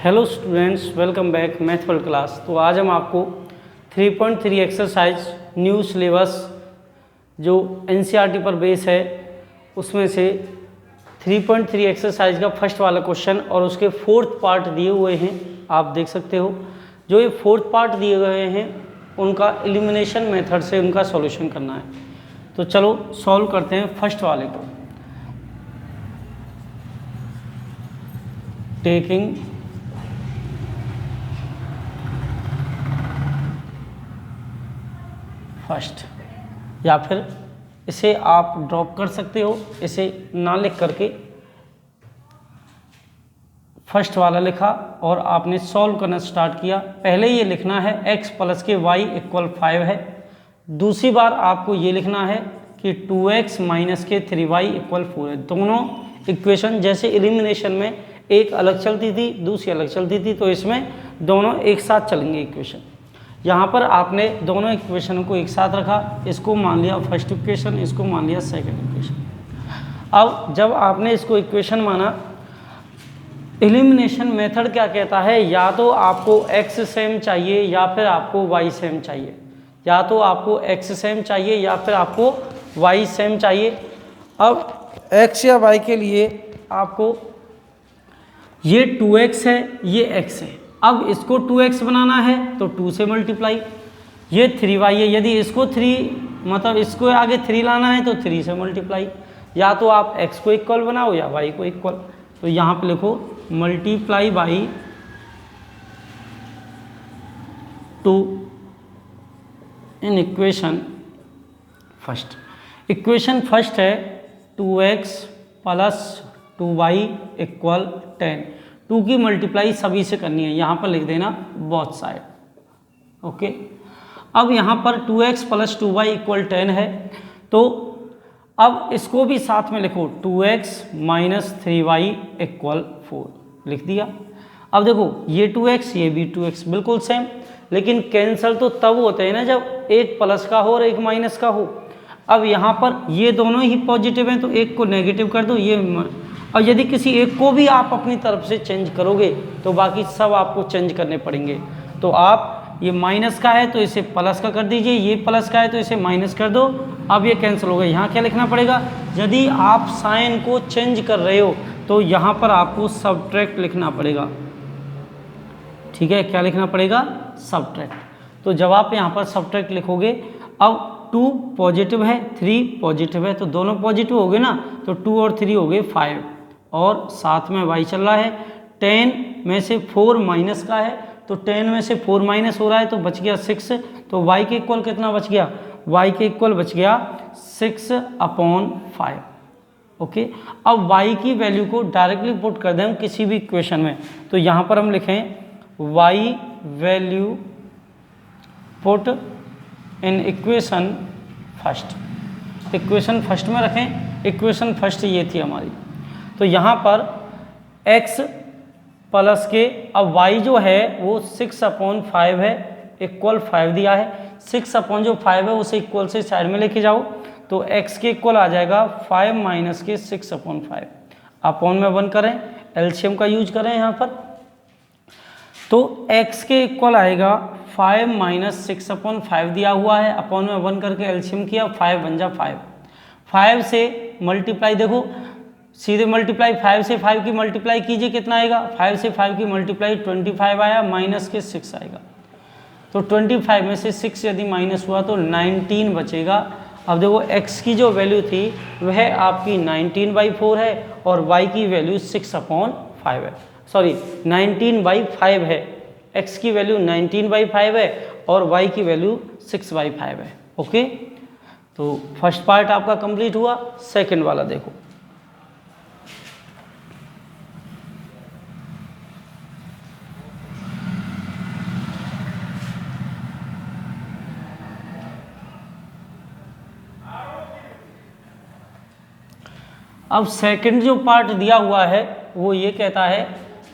Hello students, welcome back math world class. तो आज हम आपको 3.3 एक्सरसाइज न्यू सिलेबस जो एनसीईआरटी पर बेस है उसमें से 3.3 एक्सरसाइज का फर्स्ट वाला क्वेश्चन और उसके फोर्थ पार्ट दिए हुए हैं, आप देख सकते हो। जो ये फोर्थ पार्ट दिए गए हैं उनका एलिमिनेशन मेथड से उनका सॉल्यूशन करना है। तो चलो सॉल्व करते हैं फर्स्ट वाले को। टेकिंग फर्स्ट, या फिर इसे आप ड्रॉप कर सकते हो, इसे ना लिख करके फर्स्ट वाला लिखा और आपने सॉल्व करना स्टार्ट किया। पहले ये लिखना है x प्लस के y इक्वल 5 है। दूसरी बार आपको ये लिखना है कि 2x माइनस के 3y इक्वल 4 है। दोनों इक्वेशन जैसे एलिमिनेशन में एक अलग चलती थी दूसरी अलग चलती थी, तो इसमें दोनों एक साथ चलेंगे इक्वेशन। यहाँ पर आपने दोनों इक्वेशन को एक साथ रखा, इसको मान लिया फर्स्ट इक्वेशन, इसको मान लिया सेकंड इक्वेशन। अब जब आपने इसको इक्वेशन माना, एलिमिनेशन मेथड क्या कहता है, या तो आपको x सेम चाहिए या फिर आपको y सेम चाहिए, या तो आपको x सेम चाहिए या फिर आपको y सेम चाहिए। अब x या y के लिए आपको ये 2x है, ये x है। अब इसको 2x बनाना है तो 2 से मल्टीप्लाई, ये 3y है। यदि इसको 3 मतलब इसको आगे 3 लाना है तो 3 से मल्टीप्लाई। या तो आप x को इक्वल बनाओ या y को इक्वल। तो यहाँ पे लिखो multiply by 2 in equation first. Equation first है 2x प्लस 2y इक्वल 10। 2 की मल्टीप्लाई सभी से करनी है, यहाँ पर लिख देना बोथ साइड। ओके, अब यहाँ पर 2x प्लस 2y इक्वल 10 है, तो अब इसको भी साथ में लिखो 2x माइनस 3y इक्वल 4 लिख दिया। अब देखो ये 2x ये भी 2x बिल्कुल सेम, लेकिन कैंसल तो तब होते हैं ना जब एक प्लस का हो और एक माइनस का हो। अब यहाँ पर ये दोनों ही पॉजिटिव हैं तो एक को नेगेटिव कर दो, ये। और यदि किसी एक को भी आप अपनी तरफ से चेंज करोगे तो बाकी सब आपको चेंज करने पड़ेंगे। तो आप ये माइनस का है तो इसे प्लस का कर दीजिए, ये प्लस का है तो इसे माइनस कर दो। अब ये कैंसिल हो गया। यहाँ क्या लिखना पड़ेगा, यदि आप साइन को चेंज कर रहे हो तो यहाँ पर आपको सबट्रैक्ट लिखना पड़ेगा। ठीक है, क्या लिखना पड़ेगा, सबट्रैक्ट। तो जब आप यहाँ पर सबट्रैक्ट लिखोगे, अब 2 पॉजिटिव है 3 पॉजिटिव है तो दोनों पॉजिटिव हो गए ना, तो 2 और 3 हो गए 5 और साथ में y चल रहा है। 10 में से 4 माइनस का है तो 10 में से 4 माइनस हो रहा है तो बच गया 6। तो y के इक्वल कितना बच गया, y के इक्वल बच गया 6/5। ओके, अब y की वैल्यू को डायरेक्टली पुट कर दें हम किसी भी इक्वेशन में, तो यहाँ पर हम लिखें y value put in equation first. Equation first में रखें, इक्वेशन फर्स्ट ये थी हमारी। तो यहाँ पर x प्लस के, अब y जो है वो 6/5 है, इक्वल 5 दिया है। 6/5 है उसे इक्वल से साइड में लेके जाओ तो x के इक्वल आ जाएगा 5 माइनस के 6/5। अपॉन में 1 करें, एलसीएम का यूज करें यहाँ पर, तो x के इक्वल आएगा 5 माइनस 6/5 दिया हुआ है। अपॉन में 1 करके एलसीएम किया, 5 बन जा 5। 5 से मल्टीप्लाई, देखो सीधे मल्टीप्लाई 5 से 5 की मल्टीप्लाई कीजिए, कितना आएगा, 5 से 5 की मल्टीप्लाई 25 आया, माइनस के 6 आएगा। तो 25 में से 6 यदि माइनस हुआ तो 19 बचेगा। अब देखो x की जो वैल्यू थी वह आपकी 19/4 है और y की वैल्यू 6/5 है, सॉरी 19/5 है। x की वैल्यू 19/5 है और y की वैल्यू 6/5 है। ओके, तो फर्स्ट पार्ट आपका कंप्लीट हुआ। सेकंड वाला देखो। अब सेकंड जो पार्ट दिया हुआ है वो ये कहता है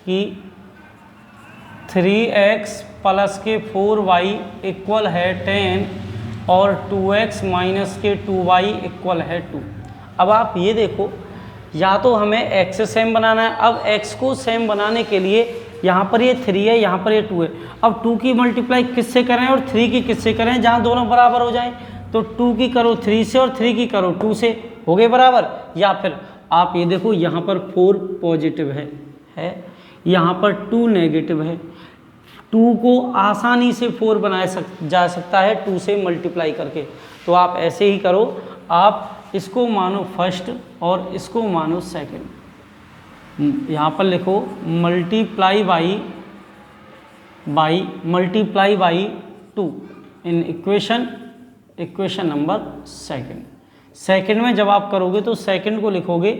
कि 3x प्लस के 4y इक्वल है 10 और 2x माइनस के 2y इक्वल है 2। अब आप ये देखो, या तो हमें x सेम बनाना है। अब x को सेम बनाने के लिए यहाँ पर ये 3 है, यहाँ पर ये 2 है। अब 2 की मल्टीप्लाई किससे करें और 3 की किससे करें, जहाँ दोनों बराबर हो जाएं। तो 2 की करो 3 से और 3 की करो 2 से, हो गए बराबर। या फिर आप ये देखो यहाँ पर 4 पॉजिटिव है, यहाँ पर 2 नेगेटिव है। 2 को आसानी से 4 बनाया जा सकता है 2 से मल्टीप्लाई करके। तो आप ऐसे ही करो, आप इसको मानो फर्स्ट और इसको मानो सेकंड। यहाँ पर लिखो multiply by 2 in equation number second में जब आप करोगे तो सेकंड को लिखोगे,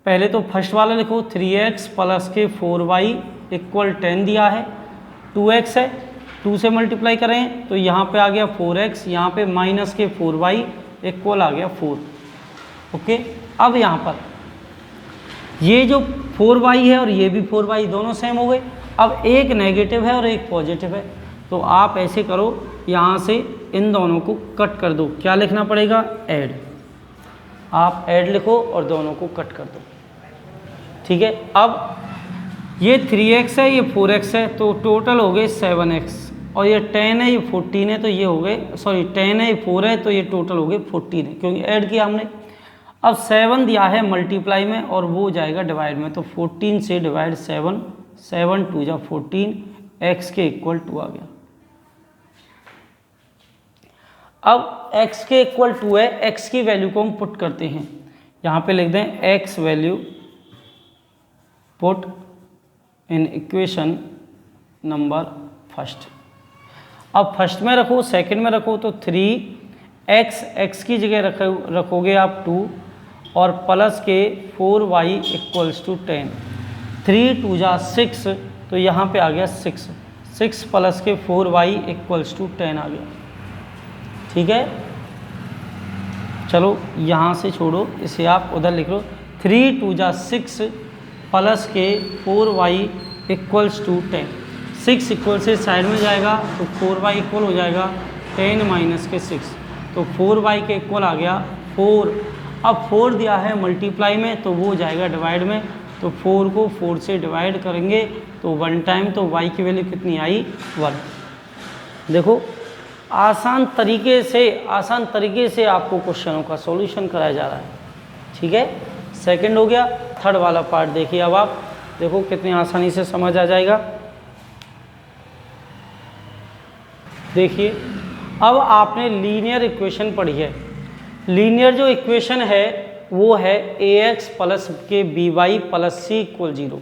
पहले तो फर्स्ट वाला लिखो 3x प्लस के 4y इक्वल 10 दिया है, 2x है, 2 से मल्टीप्लाई करें तो यहाँ पे आ गया 4x, यहाँ पे माइनस के 4y इक्वल आ गया 4। ओके, अब यहाँ पर ये जो 4y है और ये भी 4y दोनों सेम हो गए। अब एक नेगेटिव है और एक पॉजिटिव है, तो आप ऐसे करो, यहाँ से इन दोनों को कट कर दो। क्या लिखना पड़ेगा, ऐड। आप ऐड लिखो और दोनों को कट कर दो। ठीक है, अब ये 3x है, ये 4x है, तो टोटल हो गए 7x, और ये 10 है, ये 14 है, तो ये हो गए, सॉरी 10 है, ये 4 है, तो ये टोटल हो गए 14 है, क्योंकि ऐड किया हमने। अब 7 दिया है मल्टीप्लाई में और वो जाएगा डिवाइड में, तो 14 से डिवाइड 7, 7 2 जा 14, x के इक्वल 2 आ गया। अब x के इक्वल 2 है, x की वैल्यू को हम पुट करते हैं, यहाँ पे लिख दें x value put in equation number first. अब फर्स्ट में रखो, सेकंड में रखो, तो 3x, x की जगह रखोगे आप 2 और प्लस के 4y इक्वल्स टू 10, 3 2 जा 6, तो यहाँ पे आ गया 6, 6 प्लस के 4y इक्वल्स टू 10 आ गया। ठीक है, चलो यहाँ से छोड़ो, इसे आप उधर लिख लो, 3 2 जा 6 प्लस के 4y इक्वल्स टू 10, 6 इक्वल से साइड में जाएगा तो 4y इक्वल हो जाएगा 10 माइनस के 6, तो 4y के इक्वल आ गया 4। अब 4 दिया है मल्टीप्लाई में तो वो जाएगा डिवाइड में, तो 4 को 4 से डिवाइड करेंगे तो 1 टाइम, तो y की वैल्यू कितनी आई, 1। देखो आसान तरीके से आपको क्वेश्चनों का सॉल्यूशन कराया जा रहा है। ठीक है, सेकंड हो गया। थर्ड वाला पार्ट देखिए, अब आप देखो कितनी आसानी से समझ आ जाएगा। देखिए, अब आपने लीनियर इक्वेशन पढ़ी है। लीनियर जो इक्वेशन है वो है ax प्लस के by प्लस c इक्वल 0,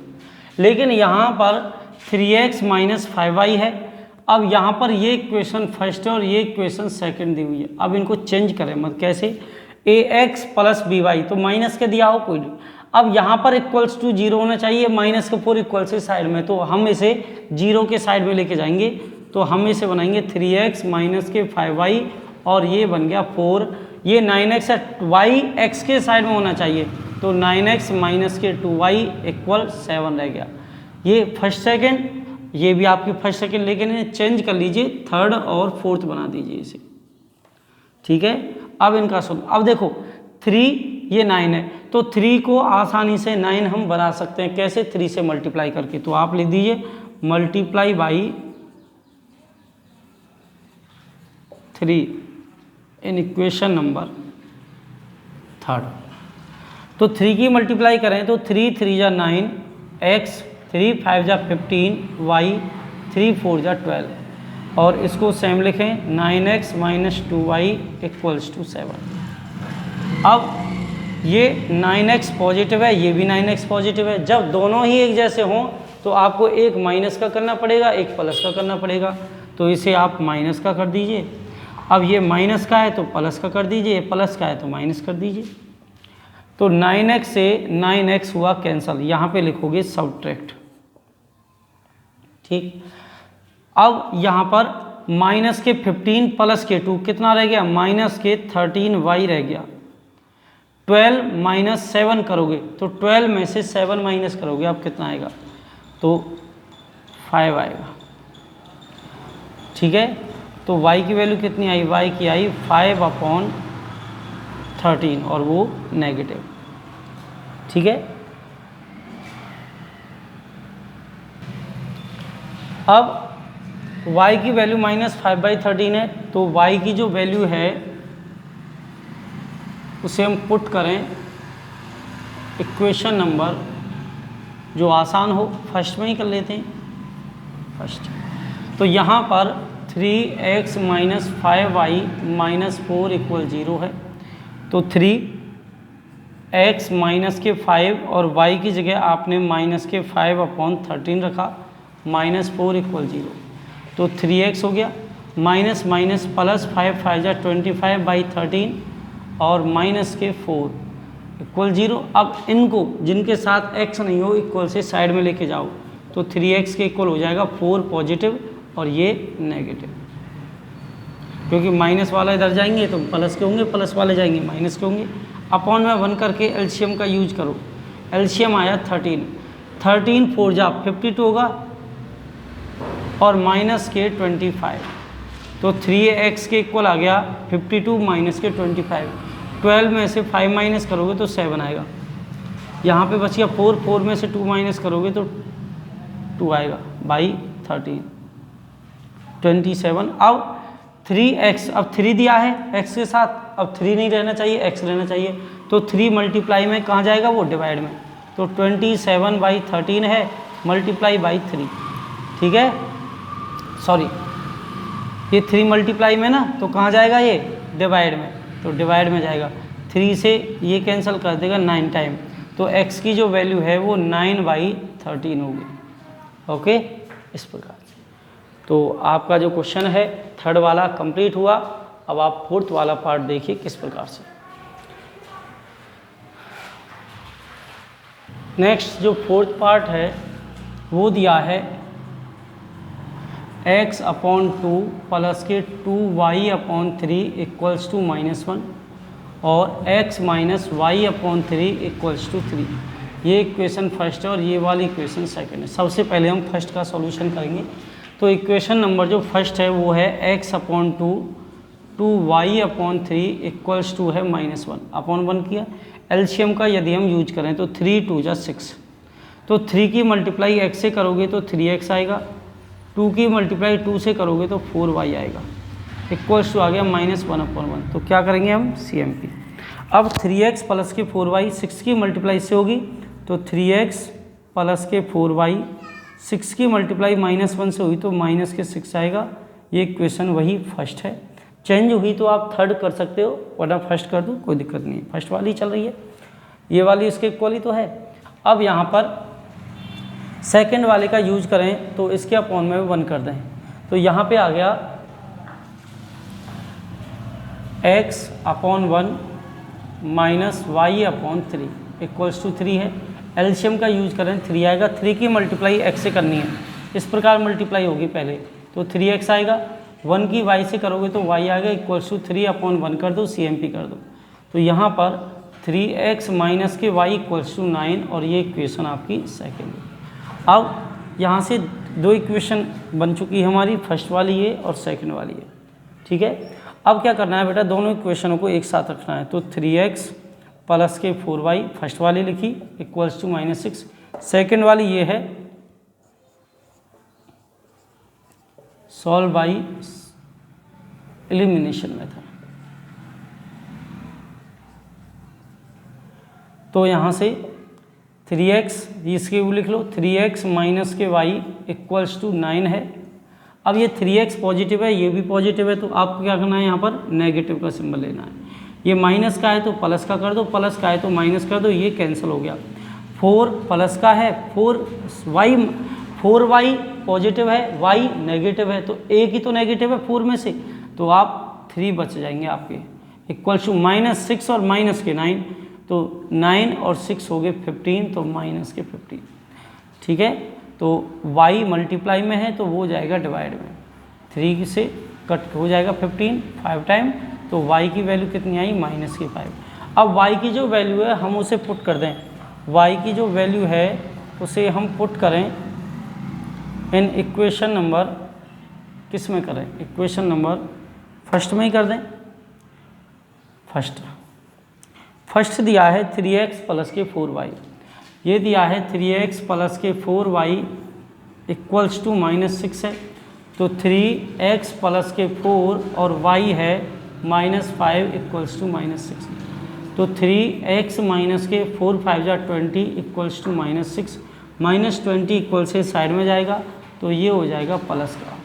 लेकिन यहाँ पर 3x माइनस 5y है। अब यहाँ पर ये इक्वेशन फर्स्ट है और ये इक्वेशन सेकंड दी हुई है। अब इनको चेंज करें मत, कैसे, ax प्लस by, तो माइनस के दिया हो कोई नहीं। अब यहाँ पर इक्वल्स टू 0 होना चाहिए, माइनस के 4 इक्वल से साइड में, तो हम इसे 0 के साइड में लेके जाएंगे, तो हम इसे बनाएंगे 3x माइनस के 5y और ये बन गया 4। ये 9x है, y x के साइड में होना चाहिए, तो 9x माइनस के 2y इक्वल 7 रह गया। ये फर्स्ट सेकंड, ये भी आपकी फर्स्ट सेकंड, लेकिन चेंज कर लीजिए, थर्ड और फोर्थ बना दीजिए इसे। ठीक है, अब इनका अब देखो 3 ये 9 है, तो 3 को आसानी से 9 हम बना सकते हैं, कैसे, 3 से मल्टीप्लाई करके। तो आप लिख दीजिए multiply by 3 in equation number third. तो 3 की मल्टीप्लाई करें तो 3 3 जा 9, x 3 5 जा 15, y 3 4 जा 12, और इसको सेम लिखें 9x minus 2y equals to 7। अब ये 9x पॉजिटिव है, ये भी 9x पॉजिटिव है। जब दोनों ही एक जैसे हों तो आपको एक माइनस का करना पड़ेगा, एक प्लस का करना पड़ेगा, तो इसे आप माइनस का कर दीजिए। अब ये माइनस का है तो प्लस का कर दीजिए, प्लस का है तो माइनस कर दीजिए। तो 9x से 9x हुआ कैंसल, यहाँ पे लिखोगे सब्ट्रैक्ट। ठीक, अब यहाँ पर माइनस के 15 प्लस के 2 कितना रह गया, माइनस के 13y रह गया। 12 माइनस 7 करोगे तो 12 में से 7 माइनस करोगे, अब कितना आएगा, तो 5 आएगा। ठीक है, तो y की वैल्यू कितनी आई, y की आई 5/13 और वो नेगेटिव। ठीक है, अब y की वैल्यू -5/13 है, तो y की जो वैल्यू है उसे हम पुट करें इक्वेशन नंबर जो आसान हो, फर्स्ट में ही कर लेते हैं फर्स्ट। तो यहाँ पर 3x - 5y - 4 = 0 है, तो 3x -5 और y की जगह आपने -5/13 रखा, -4 = 0, तो 3x हो गया, माइनस प्लस 5 5 25/13 और -4 = 0। अब इनको जिनके साथ x नहीं हो इक्वल से साइड में लेके जाओ, तो 3x के इक्वल हो जाएगा 4 पॉजिटिव और ये नेगेटिव, क्योंकि माइनस वाला इधर जाएंगे तो प्लस के होंगे, प्लस वाले जाएंगे माइनस के होंगे। अपॉन में 1 करके एलसीएम का यूज करो, एलसीएम आया 13 4 जा 52 होगा और माइनस के 25, तो 3x के इक्वल आ गया 52 माइनस के 25। 12 में से 5 माइनस करोगे तो 7 आएगा, यहाँ पे बच गया 4 में से 2 माइनस करोगे तो 2 आएगा बाई 13 27। अब 3x, अब 3 दिया है x के साथ, अब 3 नहीं रहना चाहिए x रहना चाहिए, तो 3 मल्टीप्लाई में कहाँ जाएगा वो डिवाइड में, तो 27/13 है मल्टीप्लाई बाई 3, ठीक है, सॉरी ये 3 मल्टीप्लाई में ना, तो कहाँ जाएगा ये डिवाइड में, तो डिवाइड में जाएगा, 3 से ये कैंसिल कर देगा 9 टाइम, तो x की जो वैल्यू है वो 9/13 होगी। ओके, इस प्रकार से तो आपका जो क्वेश्चन है थर्ड वाला कंप्लीट हुआ। अब आप फोर्थ वाला पार्ट देखिए किस प्रकार से। नेक्स्ट जो फोर्थ पार्ट है वो दिया है x/2 प्लस के 2y/3 = -1 और x - y/3 = 3। ये इक्वेशन फर्स्ट है और ये वाली इक्वेशन सेकंड है। सबसे पहले हम फर्स्ट का सॉल्यूशन करेंगे। तो इक्वेशन नंबर जो फर्स्ट है वो है x/2 2y/3 = है -1 अपॉन 1 किया। एलसीएम का यदि हम यूज करें तो 3 2 जा 6, तो 3 की मल्टीप्लाई x से करोगे तो 3x आएगा, 2 की मल्टीप्लाई 2 से करोगे तो 4y आएगा, इक्वल्स टू आ गया -1/1। तो क्या करेंगे हम CMP। अब 3x प्लस के 4y 6 की मल्टीप्लाई से होगी, तो 3x प्लस के 4y 6 की मल्टीप्लाई -1 से हुई तो माइनस के 6 आएगा। ये इक्वेशन वही फर्स्ट है, चेंज हुई तो आप थर्ड कर सकते हो, वरना फर्स्ट कर दो कोई दिक्कत नहीं है, फर्स्ट वाली चल रही है, ये वाली इसके इक्वल ही तो है। अब यहाँ पर सेकंड वाले का यूज करें तो इसके अपॉन में 1 कर दें, तो यहाँ पे आ गया x/1 - y/3 = 3 है। एलसीएम का यूज करें 3 आएगा, 3 की मल्टीप्लाई x से करनी है, इस प्रकार मल्टीप्लाई होगी पहले, तो 3x आएगा, 1 की y से करोगे तो y आएगा, = 3/1 कर दो, CMP कर दो। तो यहाँ पर 3x माइनस के y = 9 और ये इक्वेशन आपकी सेकेंड है। अब यहाँ से दो इक्वेशन बन चुकी है हमारी, फर्स्ट वाली ये और सेकंड वाली है, ठीक है। अब क्या करना है बेटा, दोनों इक्वेशनों को एक साथ रखना है, तो 3x प्लस के 4y फर्स्ट वाली लिखी = -6, सेकंड वाली ये है सॉल्व बाई एलिमिनेशन मेथड। तो यहाँ से 3x इसके वो लिख लो, 3x माइनस के y = 9 है। अब ये 3x पॉजिटिव है, ये भी पॉजिटिव है, तो आपको क्या करना है, यहाँ पर नेगेटिव का सिंबल लेना है। ये माइनस का है तो प्लस का कर दो, प्लस का है तो माइनस कर दो, ये कैंसिल हो गया। 4 प्लस का है, 4y पॉजिटिव है, y नेगेटिव है, तो एक ही तो नेगेटिव है 4 में से, तो आप 3 बच जाएंगे आपके, = -6 और माइनस के 9, तो 9 और 6 हो गए 15, तो माइनस के 15, ठीक है। तो y मल्टीप्लाई में है तो वो जाएगा डिवाइड में, 3 से कट हो जाएगा 15 5 टाइम, तो y की वैल्यू कितनी आई -5। अब y की जो वैल्यू है हम उसे पुट कर दें, y की जो वैल्यू है उसे हम पुट करें इन इक्वेशन नंबर, किस में करें, इक्वेशन नंबर फर्स्ट में ही कर दें। फर्स्ट दिया है 3x प्लस के 4y, ये दिया है 3x प्लस के 4y इक्वल्स टू -6 है, तो 3x प्लस के 4 और y है -5 इक्वल्स टू -6। तो 3x माइनस के 4 5 जा 20 इक्वल्स टू -6, -20 इक्वल से साइड में जाएगा तो ये हो जाएगा प्लस का।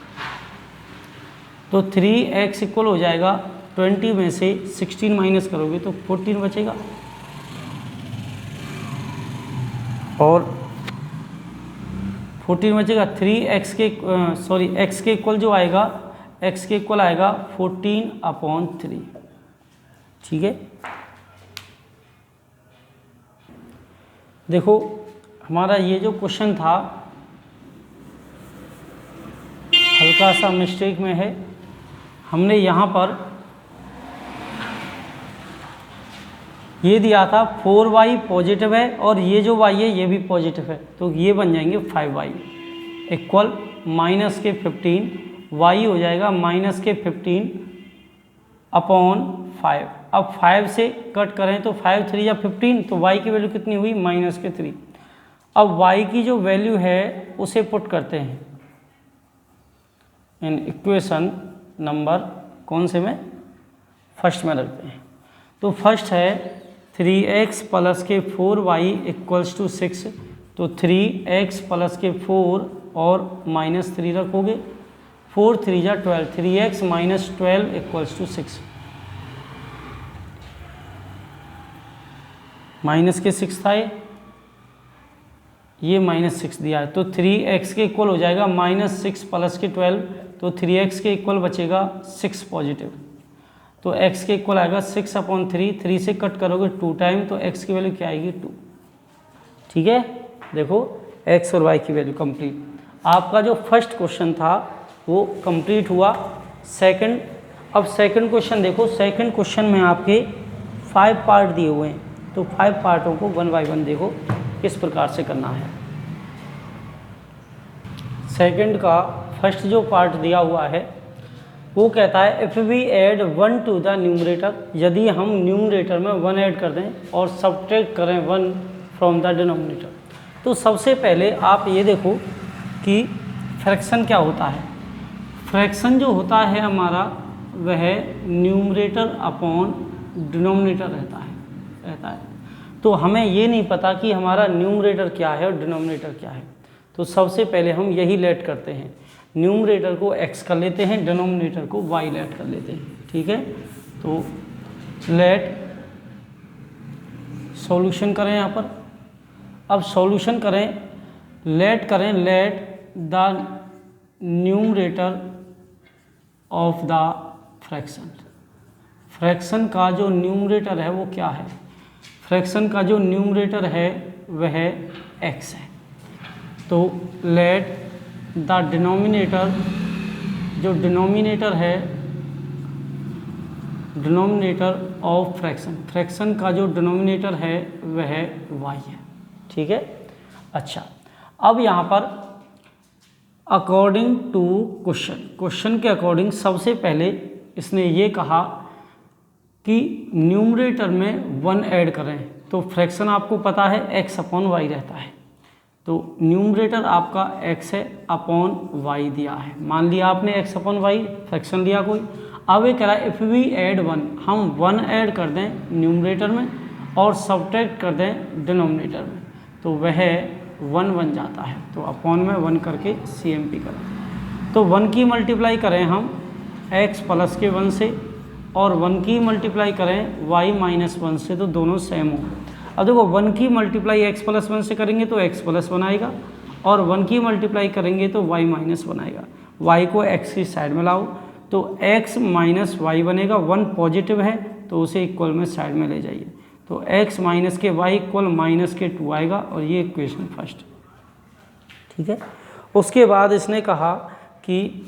तो 3x इक्वल हो जाएगा 20 में से 16 माइनस करोगे तो 14 बचेगा, और 14 बचेगा। 3x के x के इक्वल जो आएगा, x के इक्वल आएगा 14/3। ठीक है, देखो हमारा ये जो क्वेश्चन था हल्का सा मिस्टेक में है। हमने यहाँ पर ये दिया था 4y पॉजिटिव है और ये जो y है ये भी पॉजिटिव है, तो ये बन जाएंगे 5y इक्वल माइनस के 15, y हो जाएगा माइनस के 15/5। अब 5 से कट करें तो 5 3 या 15, तो y की वैल्यू कितनी हुई -3। अब y की जो वैल्यू है उसे पुट करते हैं इन इक्वेशन नंबर कौन से में, फर्स्ट में रखते हैं। तो फर्स्ट है 3x प्लस के 4y इक्वल्स टू 6, तो 3x प्लस के 4 और -3 रखोगे, 4 3 जा 12, 3x minus 12 equals to 6, minus के 6 था ये -6 दिया है, तो 3x के इक्वल हो जाएगा -6 प्लस के 12, तो 3x के इक्वल बचेगा 6 पॉजिटिव, तो x के इक्वल आएगा 6/3, 3 से कट करोगे 2 टाइम, तो x की वैल्यू क्या आएगी 2। ठीक है, देखो x और y की वैल्यू कंप्लीट। आपका जो फर्स्ट क्वेश्चन था वो कंप्लीट हुआ। सेकंड, अब सेकंड क्वेश्चन देखो। सेकंड क्वेश्चन में आपके 5 पार्ट दिए हुए हैं, तो 5 पार्टों को 1 बाय 1 देखो किस प्रकार से करना है। सेकंड का फर्स्ट जो पार्ट दिया हुआ है वो कहता है if we add 1 to the numerator, यदि हम न्यूमरेटर में 1 ऐड कर दें और सब्ट्रैक्ट करें 1 फ्रॉम द डिनोमिनेटर। तो सबसे पहले आप ये देखो कि फ्रैक्शन क्या होता है। फ्रैक्शन जो होता है हमारा वह न्यूमरेटर अपॉन डिनोमिनेटर रहता है। तो हमें ये नहीं पता कि हमारा न्यूमरेटर क्या है और डिनोमिनेटर क्या है, तो सबसे पहले हम यही लेट करते हैं, न्यूमरेटर को x कर लेते हैं, डिनोमिनेटर को y लेट कर लेते हैं। ठीक है, तो लेट सॉल्यूशन करें यहाँ पर। अब सॉल्यूशन करें, लेट करें, let the numerator of the fraction. Fraction का जो न्यूमरेटर है वो क्या है, फ्रैक्शन का जो न्यूमरेटर है वह x है। तो लेट द डिनोमिनेटर, जो डिनोमिनेटर है, डिनोमिनेटर ऑफ फ्रैक्शन, फ्रैक्शन का जो डिनोमिनेटर है वह y है। ठीक है, अच्छा अब यहाँ पर अकॉर्डिंग टू क्वेश्चन के अकॉर्डिंग सबसे पहले इसने ये कहा कि न्यूमरेटर में 1 ऐड करें, तो फ्रैक्शन आपको पता है x/y रहता है, तो न्यूमरेटर आपका x है अपॉन y दिया है। मान लिया आपने x/y फ्रैक्शन लिया कोई। अब ये कह रहा है इफ़ वी ऐड 1, हम 1 ऐड कर दें न्यूमरेटर में और सब्ट्रैक्ट कर दें डिनोमिनेटर में, तो वह 1 बन जाता है। तो अपॉन में 1 करके CMP करें, तो 1 की मल्टीप्लाई करें हम x प्लस के 1 से और 1 की मल्टीप्लाई करें y माइनस 1 से, तो दोनों सेम हो। अब देखो 1 की मल्टीप्लाई x प्लस 1 से करेंगे तो x प्लस 1 आएगा, और 1 की मल्टीप्लाई करेंगे तो y माइनस 1 आएगा। y को x की साइड में लाओ तो x माइनस y बनेगा, 1 पॉजिटिव है तो उसे इक्वल में साइड में ले जाइए, तो x माइनस के y इक्वल माइनस के 2 आएगा, और ये इक्वेशन फर्स्ट। ठीक है, उसके बाद इसने कहा कि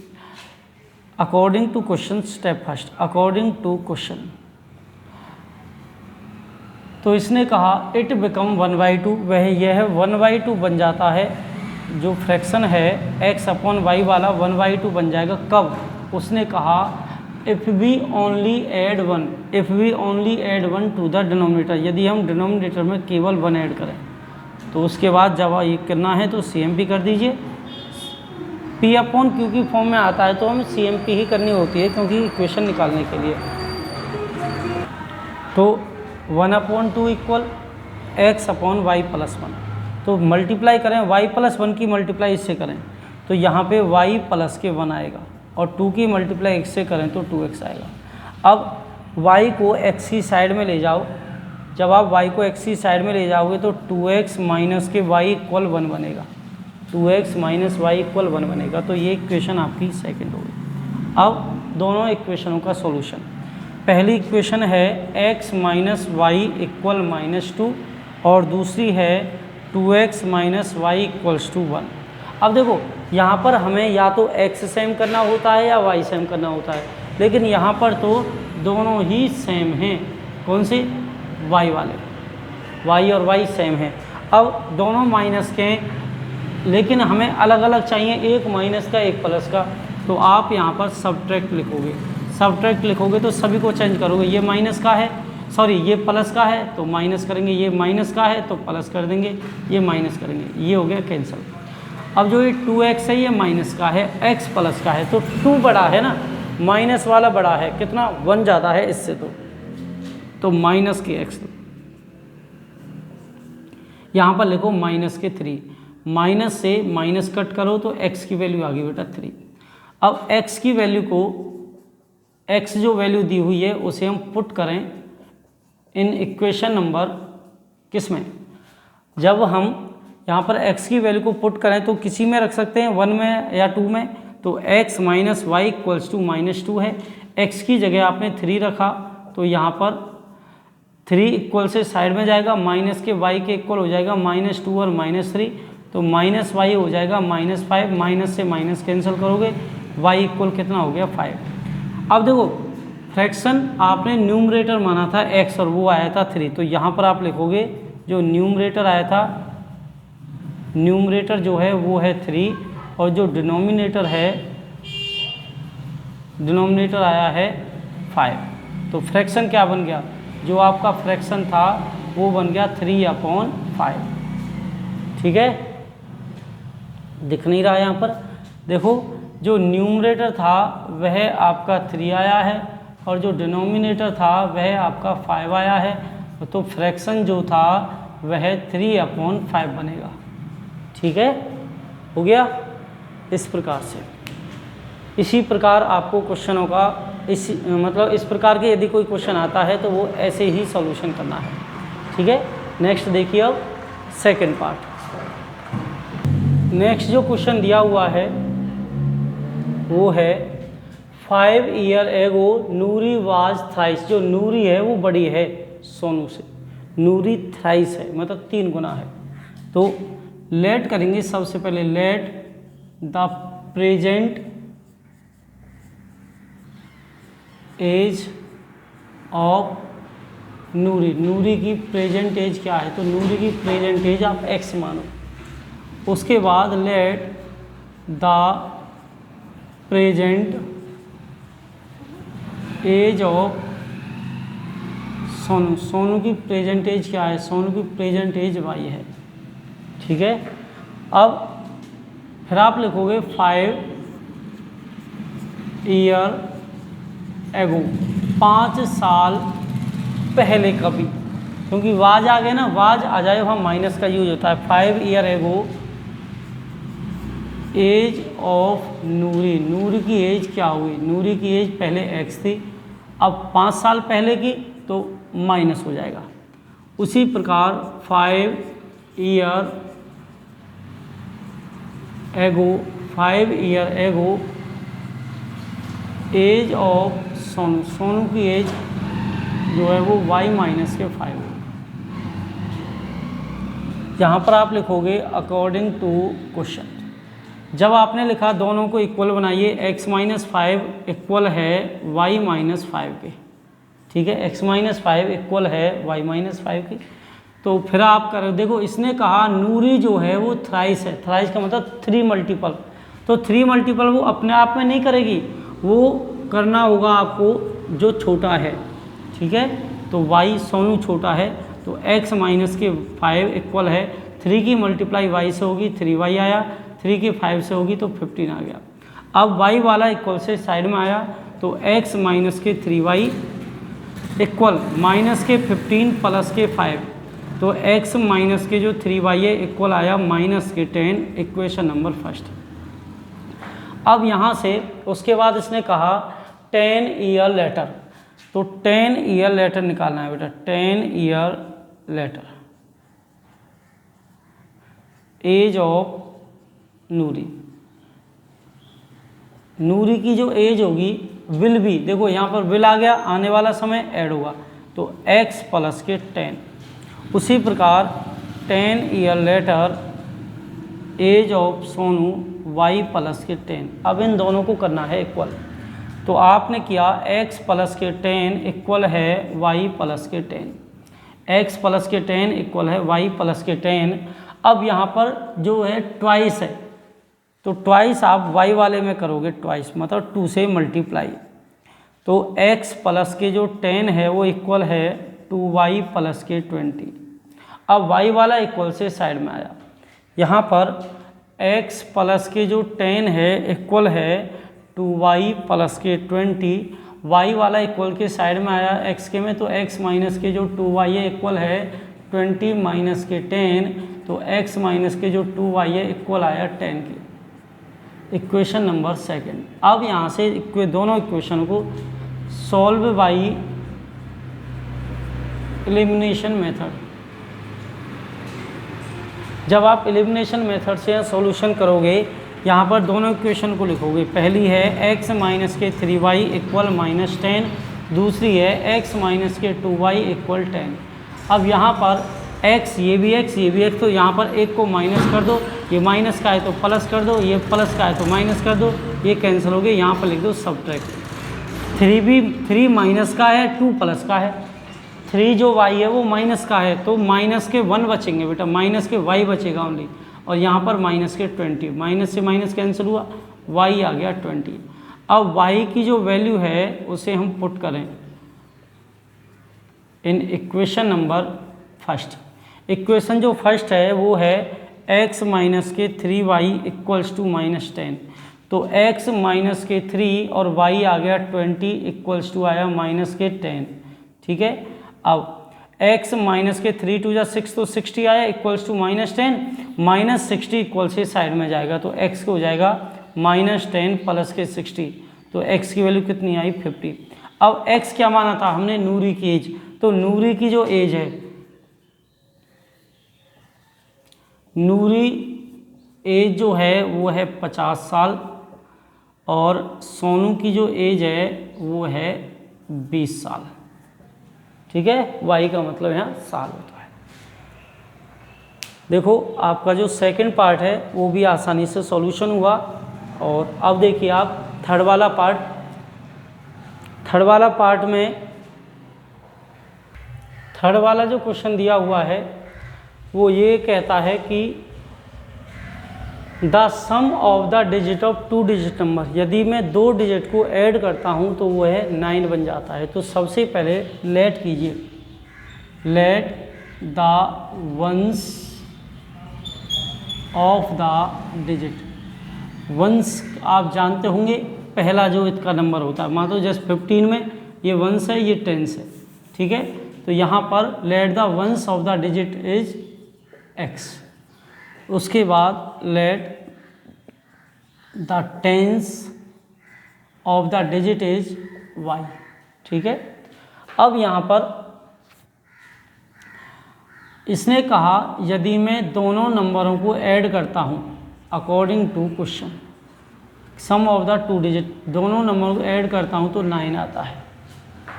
according to question, step first according to question, तो इसने कहा इट बिकम 1/2, वह यह 1/2 बन जाता है। जो फ्रैक्शन है x/y वाला 1/2 बन जाएगा। कब? उसने कहा if we only add 1 to the denominator, यदि हम डिनोमिनेटर में केवल 1 ऐड करें। तो उसके बाद जब ये करना है तो CMP कर दीजिए। पी अपॉन क्यू की फॉर्म में आता है तो हमें CMP ही करनी होती है, क्योंकि इक्वेशन निकालने के लिए। तो 1/2 equal x upon Y plus 1, तो मल्टीप्लाई करें y प्लस 1 की मल्टीप्लाई इससे करें तो यहाँ पे y प्लस के 1 आएगा, और 2 की मल्टीप्लाई x से करें तो 2x आएगा। अब y को x की साइड में ले जाओ, जब आप y को x की साइड में ले जाओगे तो 2x माइनस के y इक्वल 1 बनेगा, 2x माइनस वाई इक्वल 1 बनेगा। तो ये इक्वेशन आपकी सेकंड होगी। अब दोनों इक्वेशनों का सॉल्यूशन, पहली इक्वेशन है x माइनस वाई इक्वल -2 और दूसरी है 2x minus Y equals to 1। अब देखो यहाँ पर हमें या तो x सेम करना होता है या y सेम करना होता है, लेकिन यहाँ पर तो दोनों ही सेम हैं। कौन से? y वाले, y और y सेम है। अब दोनों माइनस के हैं, लेकिन हमें अलग अलग चाहिए, एक माइनस का एक प्लस का, तो आप यहाँ पर सब्ट्रैक्ट लिखोगे। सब्ट्रैक्ट लिखोगे तो सभी को चेंज करोगे, ये माइनस का है, सॉरी ये प्लस का है तो माइनस करेंगे, ये माइनस का है तो प्लस कर देंगे, ये माइनस करेंगे, ये हो गया कैंसिल। अब जो ये 2x है ये माइनस का है, x प्लस का है, तो 2 बड़ा है ना, माइनस वाला बड़ा है, कितना 1 ज़्यादा है इससे, तो माइनस के x, यहाँ पर लिखो माइनस के 3, माइनस से माइनस कट करो तो x की वैल्यू आ गई बेटा 3। अब x की वैल्यू को, x जो वैल्यू दी हुई है उसे हम पुट करें इन इक्वेशन नंबर किस में, जब हम यहाँ पर x की वैल्यू को पुट करें तो किसी में रख सकते हैं, 1 में या 2 में, तो x minus Y equals to -2 है, x की जगह आपने 3 रखा तो यहाँ पर 3 इक्वल से साइड में जाएगा, माइनस के y के इक्वल हो जाएगा -2 और -3, तो माइनस वाई हो जाएगा -5, माइनस से माइनस कैंसिल करोगे, y इक्वल कितना हो गया 5। अब देखो फ्रैक्शन आपने न्यूमरेटर माना था x और वो आया था 3, तो यहाँ पर आप लिखोगे जो न्यूमरेटर आया था, न्यूमरेटर जो है वो है 3 और जो डिनोमिनेटर है, डिनोमिनेटर आया है 5। तो फ्रैक्शन क्या बन गया, जो आपका फ्रैक्शन था वो बन गया 3/5। ठीक है, दिख नहीं रहा यहाँ पर, देखो जो न्यूमरेटर था वह आपका 3 आया है और जो डिनोमिनेटर था वह आपका 5 आया है, तो फ्रैक्शन जो था वह 3/5 बनेगा। ठीक है, हो गया इस प्रकार से। इसी प्रकार आपको क्वेश्चनों का इस प्रकार के यदि कोई क्वेश्चन आता है तो वो ऐसे ही सॉल्यूशन करना है। ठीक है, नेक्स्ट देखिए अब सेकंड पार्ट। नेक्स्ट जो क्वेश्चन दिया हुआ है वो है 5 year ago Noori was thrice. जो नूरी है वो बड़ी है सोनू से, नूरी थ्राइस है मतलब 3 गुना है। तो लेट करेंगे सबसे पहले, let the present age of Noori, Noori की प्रेजेंट एज क्या है, तो नूरी की प्रेजेंट एज आप x मानो। उसके बाद let the present age of Sonu, Sonu की प्रेजेंट एज क्या है, सोनू की प्रेजेंट एज y है। ठीक है, अब फिर आप लिखोगे 5 ईयर एगो, 5 साल पहले कभी, क्योंकि वाज आ गए ना, वाज आ जाए वहाँ माइनस का यूज होता है। 5 year ago as of Noori, Noori की एज क्या हुई, नूरी की एज पहले x थी, अब 5 साल पहले की तो माइनस हो जाएगा। उसी प्रकार 5 year ago, 5 year ago as of Sonu, Sonu की एज जो है वो y माइनस के 5 है। यहाँ पर आप लिखोगे अकॉर्डिंग टू क्वेश्चन। जब आपने लिखा दोनों को इक्वल बनाइए, x माइनस 5 इक्वल है y माइनस 5 के। ठीक है, x माइनस 5 इक्वल है y माइनस 5 के। तो फिर आप करो, देखो इसने कहा नूरी जो है वो थ्राइस है, थ्राइस का मतलब 3 मल्टीपल, तो 3 मल्टीपल वो अपने आप में नहीं करेगी, वो करना होगा आपको जो छोटा है। ठीक है, तो y सोनू छोटा है तो x माइनस के 5 इक्वल है 3 की मल्टीप्लाई y से होगी, 3y आया, 3 की 5 से होगी तो 15 आ गया। अब y वाला इक्वल से साइड में आया तो x माइनस के 3y इक्वल माइनस के 15 प्लस के 5, तो x माइनस के जो 3y है इक्वल आया माइनस के 10, इक्वेशन नंबर फर्स्ट। अब यहाँ से उसके बाद इसने कहा 10 ईयर लेटर, तो 10 ईयर लेटर निकालना है बेटा। 10 year later age of Noori, Noori की जो एज होगी विल बी, देखो यहाँ पर विल आ गया, आने वाला समय ऐड होगा तो x प्लस के 10। उसी प्रकार 10 year later age of Sonu y plus के 10। अब इन दोनों को करना है इक्वल, तो आपने किया x प्लस के 10 इक्वल है y प्लस के 10, x प्लस के 10 इक्वल है y प्लस के 10। अब यहाँ पर जो है ट्वाइस है, तो ट्वाइस आप y वाले में करोगे, ट्वाइस मतलब 2 से मल्टीप्लाई, तो x प्लस के जो 10 है वो इक्वल है 2y प्लस के 20। अब y वाला इक्वल से साइड में आया, यहाँ पर x प्लस के जो 10 है इक्वल है 2y प्लस के 20, y वाला इक्वल के साइड में आया x के में, तो x माइनस के जो 2y है इक्वल है 20 माइनस के 10, तो x माइनस के जो 2y है इक्वल आया 10 के, इक्वेशन नंबर सेकंड। अब यहाँ से दोनों इक्वेशन को सॉल्व बाई एलिमिनेशन मेथड, जब आप एलिमिनेशन मेथड से सॉल्यूशन करोगे यहाँ पर दोनों इक्वेशन को लिखोगे। पहली है x माइनस के 3y इक्वल माइनस 10, दूसरी है x माइनस के 2y इक्वल 10। अब यहाँ पर x ये भी x, तो यहाँ पर एक को माइनस कर दो, ये माइनस का है तो प्लस कर दो, ये प्लस का है तो माइनस कर दो, ये कैंसिल हो गए। यहाँ पर लिख दो सब्ट्रैक्ट। 3 माइनस का है, 2 प्लस का है, 3 जो y है वो माइनस का है तो माइनस के 1 बचेंगे बेटा, माइनस के y बचेगा ओनली, और यहाँ पर माइनस के 20, माइनस से माइनस कैंसिल हुआ, y आ गया 20। अब y की जो वैल्यू है उसे हम पुट करें in equation number first. Equation जो फर्स्ट है वो है x माइनस के 3y इक्वल्स टू माइनस 10, तो x माइनस के 3 और y आ गया 20 इक्वल्स टू आया माइनस के 10, ठीक है। अब x माइनस के 3 टू जा 6 तो 60 आया equals to minus 10, minus 60 equal से साइड में जाएगा तो x को हो जाएगा माइनस 10 प्लस के 60, तो x की वैल्यू कितनी आई 50। अब x क्या माना था हमने, नूरी की एज, तो नूरी की जो एज है, नूरी एज जो है वो है 50 साल, और सोनू की जो एज है वो है 20 साल, ठीक है। y का मतलब यहाँ साल होता है। देखो आपका जो सेकंड पार्ट है वो भी आसानी से सॉल्यूशन हुआ। और अब देखिए आप थर्ड वाला पार्ट, थर्ड वाला जो क्वेश्चन दिया हुआ है वो ये कहता है कि the sum of the digit of 2 digit number, यदि मैं 2 डिजिट को ऐड करता हूँ तो वो है 9 बन जाता है। तो सबसे पहले लेट कीजिए, let the ones of the digit, ones आप जानते होंगे पहला जो इसका नंबर होता है, मान लो जैसे 15 में ये वंस है, ये टेंस है, ठीक है। तो यहाँ पर let the ones of the digit is x, उसके बाद let the tens of the digit is y, ठीक है। अब यहाँ पर इसने कहा यदि मैं दोनों नंबरों को ऐड करता हूँ according to question, sum of the 2 digit, दोनों नंबरों को ऐड करता हूँ तो 9 आता है।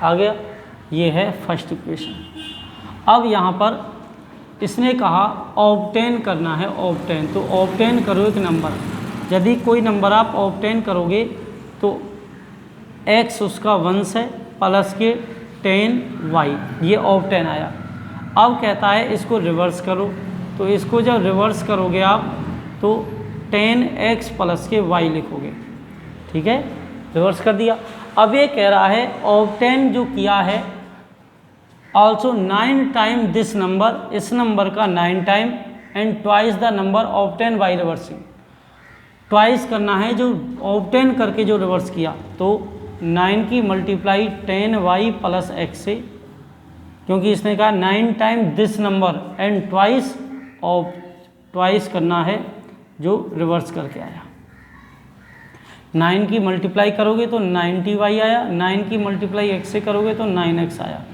आ गया, ये है फर्स्ट इक्वेशन। अब यहाँ पर इसने कहा ऑब्टेन करना है, ऑब्टेन, तो ऑब्टेन करो एक नंबर। यदि कोई नंबर आप ऑब्टेन करोगे तो x उसका वंश है प्लस के 10y, ये ऑब्टेन आया। अब कहता है इसको रिवर्स करो, तो इसको जब रिवर्स करोगे आप तो 10x प्लस के y लिखोगे, ठीक है, रिवर्स कर दिया। अब ये कह रहा है ऑब्टेन जो किया है ऑल्सो 9 टाइम दिस नंबर, इस नंबर का 9 time, and twice the number obtain by reversing. Twice करना है, जो ऑब्टेन करके जो रिवर्स किया, तो 9 की मल्टीप्लाई 10y प्लस x से, क्योंकि इसने कहा 9 time this number and twice, और ट्वाइस करना है जो रिवर्स करके आया। 9 की मल्टीप्लाई करोगे तो 90y आया, 9 की मल्टीप्लाई x से करोगे तो 9x आया।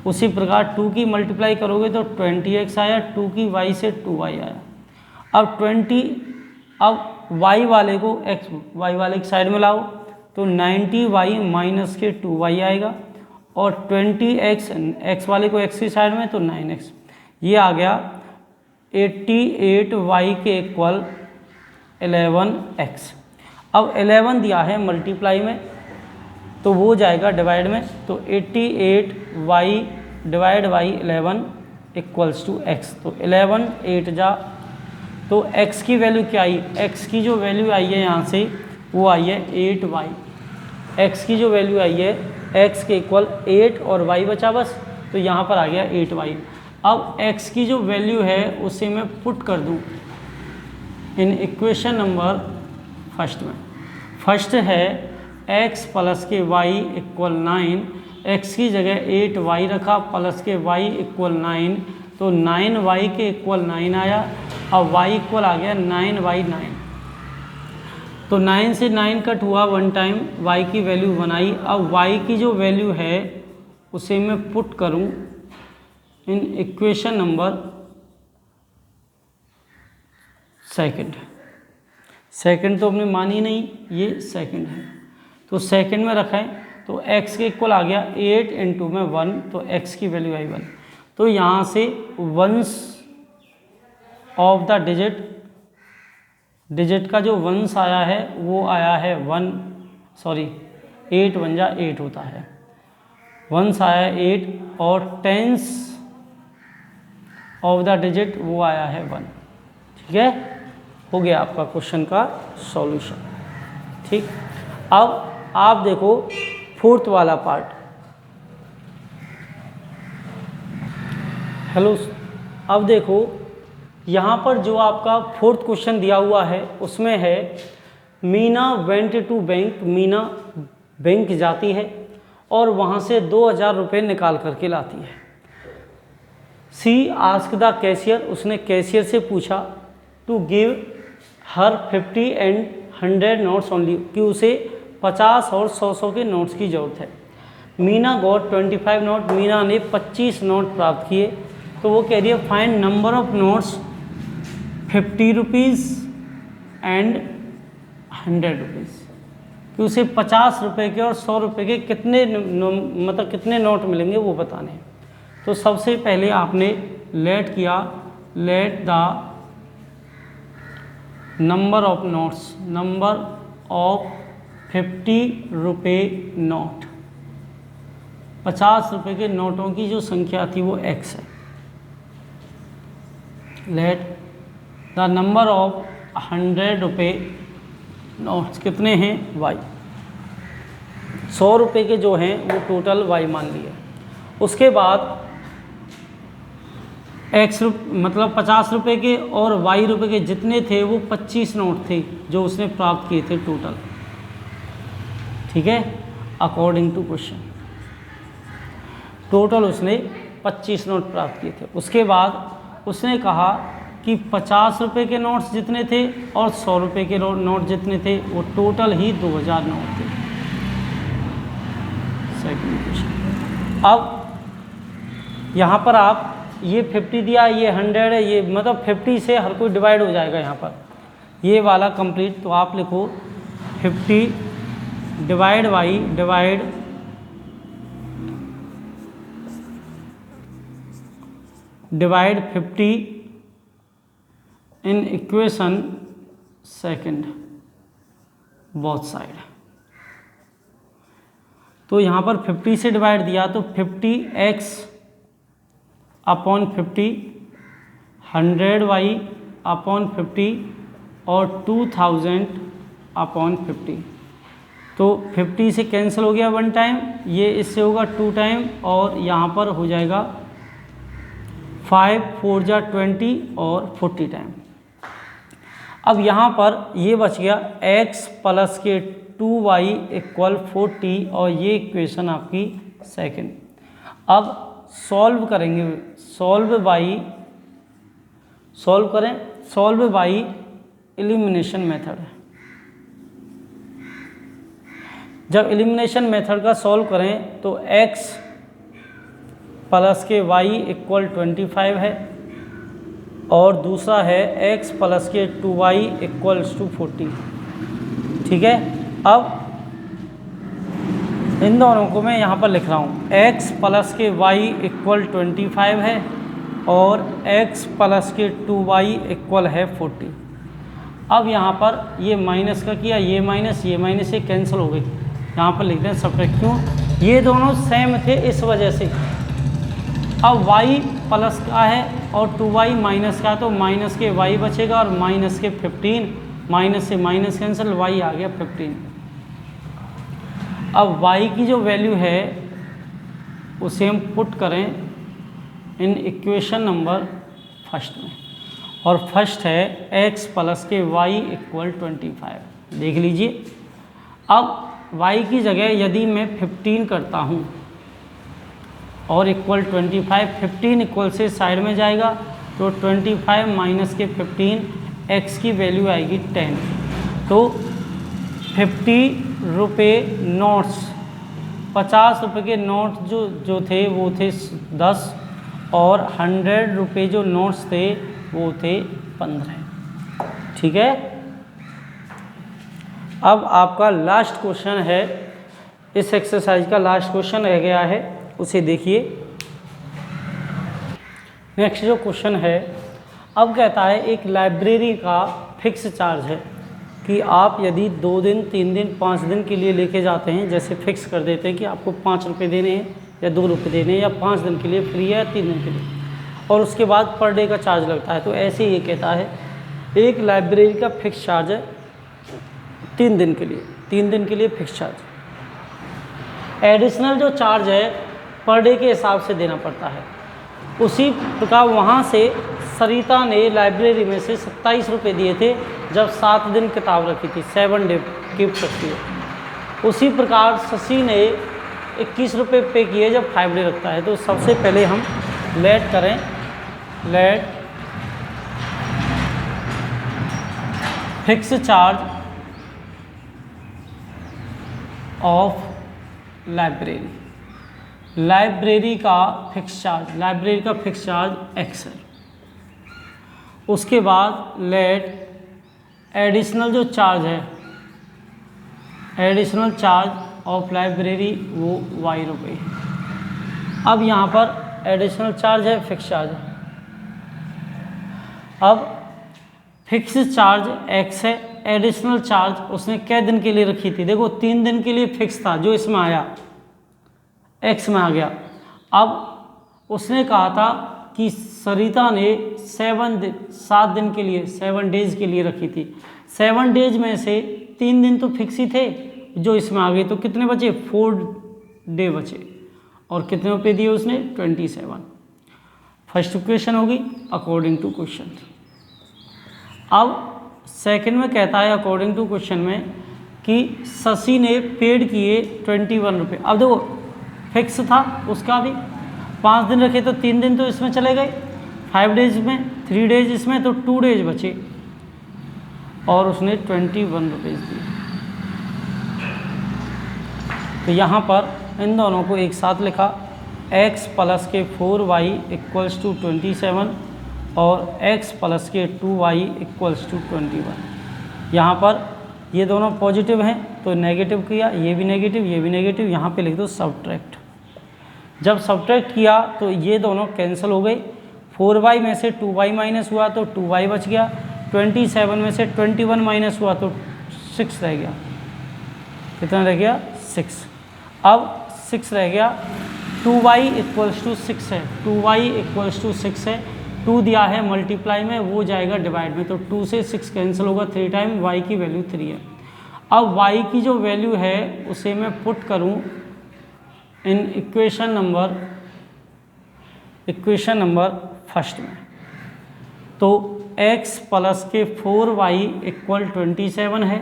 उसी प्रकार 2 की मल्टीप्लाई करोगे तो 20x आया, 2 की y से 2y आया। अब y वाले को y वाले की साइड में लाओ तो 90y माइनस के 2y आएगा, और 20x x वाले को x की साइड में तो 9x, ये आ गया 88y के इक्वल 11x। अब 11 दिया है मल्टीप्लाई में, तो वो जाएगा डिवाइड में, तो 88y divide by 11 equals to x। तो 11 8 जा, तो x की वैल्यू क्या आई, x की जो वैल्यू आई है यहाँ से वो आई है 8y। x की जो वैल्यू आई है x के इक्वल 8 और y बचा बस, तो यहाँ पर आ गया 8y। अब x की जो वैल्यू है उसे मैं पुट कर दूँ इन इक्वेशन नंबर फर्स्ट में। फर्स्ट है x प्लस के y इक्वल 9, x की जगह 8y रखा प्लस के y इक्वल 9, तो 9y के इक्वल 9 आया। अब y इक्वल आ गया 9/9, तो 9 से 9 कट हुआ 1 टाइम, y की वैल्यू बनाई। अब y की जो वैल्यू है उसे मैं पुट करूं इन इक्वेशन नंबर सेकंड तो हमने मानी नहीं, ये सेकंड है, तो सेकंड में रखा है, तो x के इक्वल आ गया 8 इंटू में 1, तो x की वैल्यू आई 1। तो यहाँ से वंस ऑफ द डिजिट का जो वंस आया है वो आया है 8 1 जा 8 होता है, वंस आया 8, और टेंस ऑफ द डिजिट वो आया है 1। ठीक है, हो गया आपका क्वेश्चन का सॉल्यूशन। ठीक, अब आप देखो फोर्थ वाला पार्ट। हेलो, अब देखो यहाँ पर जो आपका फोर्थ क्वेश्चन दिया हुआ है उसमें है Meena went to bank. Meena bank जाती है और वहाँ से 2000 रुपये निकाल करके लाती है। सी आस्क द कैशियर, उसने कैशियर से पूछा to give her 50 and 100 notes only, कि उसे 50 और 100 के नोट्स की ज़रूरत है। मीना गॉट 25 नोट, मीना ने 25 नोट प्राप्त किए। तो वो कह रही है find number of notes 50 rupees and 100 rupees, कि उसे 50 रुपये के और 100 रुपये के कितने मतलब कितने नोट मिलेंगे वो बताने हैं। तो सबसे पहले आपने लेट किया, let the number of notes, number of 50 रुपये नोट, 50 रुपये के नोटों की जो संख्या थी वो x है। लेट द नंबर ऑफ 100 रुपये नोट्स कितने हैं y, 100 रुपये के जो हैं वो टोटल y मान लिए। उसके बाद मतलब 50 रुपये के और y रुपये के जितने थे वो 25 नोट थे जो उसने प्राप्त किए थे टोटल। ठीक है, अकॉर्डिंग टू क्वेश्चन टोटल उसने 25 नोट प्राप्त किए थे। उसके बाद उसने कहा कि 50 रुपये के नोट्स जितने थे और 100 रुपये के नोट जितने थे वो टोटल ही 2000 नोट थे। Second question. अब यहाँ पर आप ये 50 दिया, ये 100 है, ये मतलब 50 से हर कोई डिवाइड हो जाएगा यहाँ पर, ये वाला कंप्लीट। तो आप लिखो 50 divide by divide 50 in equation second both side. तो यहाँ पर 50 से डिवाइड दिया तो 50x अपॉन 50, 100y अपॉन 50 और 2000 अपॉन 50। तो 50 से कैंसिल हो गया 1 टाइम, ये इससे होगा 2 टाइम, और यहाँ पर हो जाएगा 5 4 जा 20 और 40 टाइम। अब यहाँ पर ये बच गया x प्लस के 2y इक्वल 40 और ये इक्वेशन आपकी सेकंड। अब सॉल्व करेंगे, सॉल्व बाई एलिमिनेशन मेथड। जब एलिमिनेशन मेथड का सॉल्व करें तो x प्लस के y इक्वल 25 है और दूसरा है x प्लस के 2y इक्वल्स टू 40। ठीक है, अब इन दोनों को मैं यहाँ पर लिख रहा हूँ, x प्लस के y इक्वल 25 है और x प्लस के 2y इक्वल है 40। अब यहाँ पर ये माइनस का किया, ये माइनस ये कैंसिल हो गई। यहाँ पर लिख रहे हैं सब्ट्रैक्ट, क्यों? ये दोनों सेम थे इस वजह से। अब y प्लस का है और 2y माइनस का, तो माइनस के y बचेगा और माइनस के 15, माइनस से माइनस कैंसिल, y आ गया 15। अब y की जो वैल्यू है उसे हम पुट करें इन इक्वेशन नंबर फर्स्ट में, और फर्स्ट है x प्लस के y इक्वल 25। देख लीजिए, अब y की जगह यदि मैं 15 करता हूँ और इक्वल 25, 15 इक्वल से साइड में जाएगा तो 25 माइनस के 15, x की वैल्यू आएगी 10। तो 50 रुपये नोट्स, 50 रुपये के नोट जो थे वो थे 10 और 100 रुपये जो नोट्स थे वो थे 15। ठीक है, अब आपका लास्ट क्वेश्चन है, इस एक्सरसाइज का लास्ट क्वेश्चन रह गया है, उसे देखिए। नेक्स्ट जो क्वेश्चन है, अब कहता है एक लाइब्रेरी का फिक्स चार्ज है कि आप यदि 2 दिन 3 दिन 5 दिन के लिए लेके जाते हैं, जैसे फिक्स कर देते हैं कि आपको 5 रुपये देने हैं या 2 रुपये देने हैं, या 5 दिन के लिए फ्री है या 3 दिन के लिए, और उसके बाद पर डे का चार्ज लगता है। तो ऐसे ये कहता है एक लाइब्रेरी का फिक्स चार्ज है 3 दिन के लिए फिक्स चार्ज। एडिशनल जो चार्ज है पर डे के हिसाब से देना पड़ता है। उसी प्रकार वहाँ से सरिता ने लाइब्रेरी में से 27 रुपये दिए थे जब 7 दिन किताब रखी थी, 7 डे गिफ्ट रखती है। उसी प्रकार शशि ने 21 रुपये पे किए जब 5 डे रखता है। तो सबसे पहले हम लेट करें, let fix charge of library, library का फिक्स चार्ज x है। उसके बाद लेट एडिशनल जो चार्ज है, एडिशनल चार्ज ऑफ लाइब्रेरी वो y रुपये है। अब यहाँ पर एडिशनल चार्ज है, फिक्स चार्ज है। अब फिक्स चार्ज x है, एडिशनल चार्ज उसने कै दिन के लिए रखी थी? देखो 3 दिन के लिए फिक्स था जो इसमें आया, x में आ गया। अब उसने कहा था कि सरिता ने 7 दिन के लिए, 7 डेज के लिए रखी थी। 7 डेज में से 3 दिन तो फिक्स ही थे जो इसमें आ गए, तो कितने बचे? 4 डे बचे। और कितने रुपये दिए उसने? 27। फर्स्ट इक्वेशन होगी अकॉर्डिंग टू क्वेश्चन। अब सेकंड में कहता है अकॉर्डिंग टू क्वेश्चन में कि शशि ने पेड किए 21 रुपये। अब देखो फिक्स था उसका भी, 5 दिन रखे तो 3 दिन तो इसमें चले गए, 5 डेज में, 3 डेज इसमें, तो 2 डेज बचे और उसने 21 रुपये दिए। तो यहाँ पर इन दोनों को एक साथ लिखा, x प्लस के 4y इक्वल्स टू 27 और x प्लस के 2y इक्वल्स टू 21। यहाँ पर ये दोनों पॉजिटिव हैं तो नेगेटिव किया, ये भी नेगेटिव, यहाँ पे लिख दो सब्ट्रैक्ट। जब सब्ट्रैक्ट किया तो ये दोनों कैंसिल हो गए। 4y में से 2y माइनस हुआ तो 2y बच गया, 27 में से 21 माइनस हुआ तो 6 रह गया। कितना रह गया? 6। अब 6 रह गया, 2y इक्वल्स टू 6 है, 2y इक्वल्स टू 6 है। 2 दिया है मल्टीप्लाई में, वो जाएगा डिवाइड में, तो 2 से 6 कैंसिल होगा, 3 टाइम y की वैल्यू 3 है। अब y की जो वैल्यू है उसे मैं पुट करूं इन इक्वेशन नंबर फर्स्ट में, तो x प्लस के 4y इक्वल 27 है।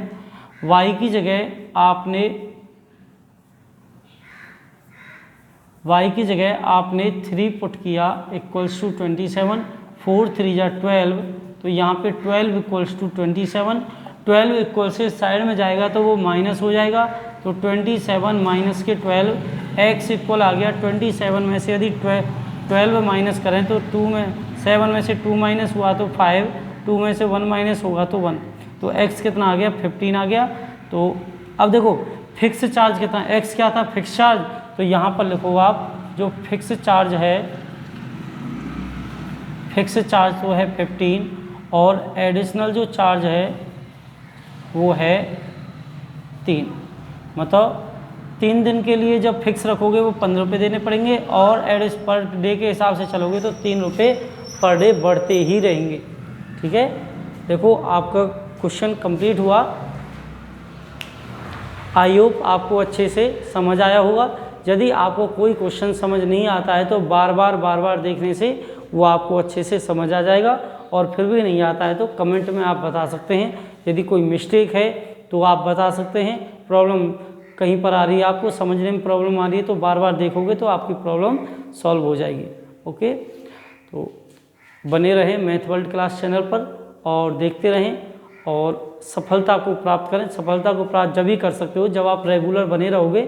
y की जगह आपने 3 पुट किया इक्वल्स टू 27, 4 3 जा 12, तो यहाँ पे 12 इक्वल्स टू 27, 12 इक्वल से साइड में जाएगा तो वो माइनस हो जाएगा, तो 27 माइनस के 12, x इक्वल आ गया 27 में से यदि 12 माइनस करें तो 7 में से 2 माइनस हुआ तो 5, 2 में से 1 माइनस होगा तो 1, तो x कितना आ गया 15 आ गया। तो अब देखो फिक्स चार्ज कितना, x क्या था फिक्स चार्ज, तो यहाँ पर लिखो आप जो फिक्स चार्ज है, फिक्स चार्ज तो है 15 और एडिशनल जो चार्ज है वो है 3, मतलब 3 दिन के लिए जब फिक्स रखोगे वो 15 रुपये देने पड़ेंगे और एडिस पर डे के हिसाब से चलोगे तो 3 रुपये पर डे बढ़ते ही रहेंगे। ठीक है, देखो आपका क्वेश्चन कंप्लीट हुआ। आई होप आपको अच्छे से समझ आया होगा। यदि आपको कोई क्वेश्चन समझ नहीं आता है तो बार बार देखने से वो आपको अच्छे से समझ आ जाएगा, और फिर भी नहीं आता है तो कमेंट में आप बता सकते हैं। यदि कोई मिस्टेक है तो आप बता सकते हैं, प्रॉब्लम कहीं पर आ रही है आपको समझने में प्रॉब्लम आ रही है तो बार देखोगे तो आपकी प्रॉब्लम सॉल्व हो जाएगी। ओके, तो बने रहें मैथ वर्ल्ड क्लास चैनल पर और देखते रहें और सफलता को प्राप्त करें। सफलता को प्राप्त जब ही कर सकते हो जब आप रेगुलर बने रहोगे,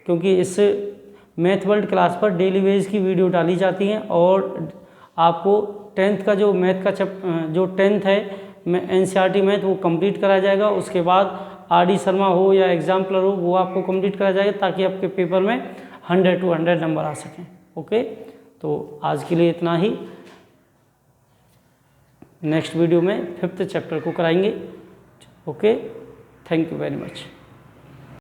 क्योंकि इस मैथ वर्ल्ड क्लास पर डेली बेस की वीडियो डाली जाती हैं और आपको 10th का जो मैथ का जो 10th है NCERT मैथ वो कंप्लीट कराया जाएगा। उसके बाद RD शर्मा हो या एग्जाम्पलर हो वो आपको कंप्लीट कराया जाएगा ताकि आपके पेपर में 100 to 100 नंबर आ सकें। ओके, तो आज के लिए इतना ही। नेक्स्ट वीडियो में 5th चैप्टर को कराएंगे। Okay, thank you very much.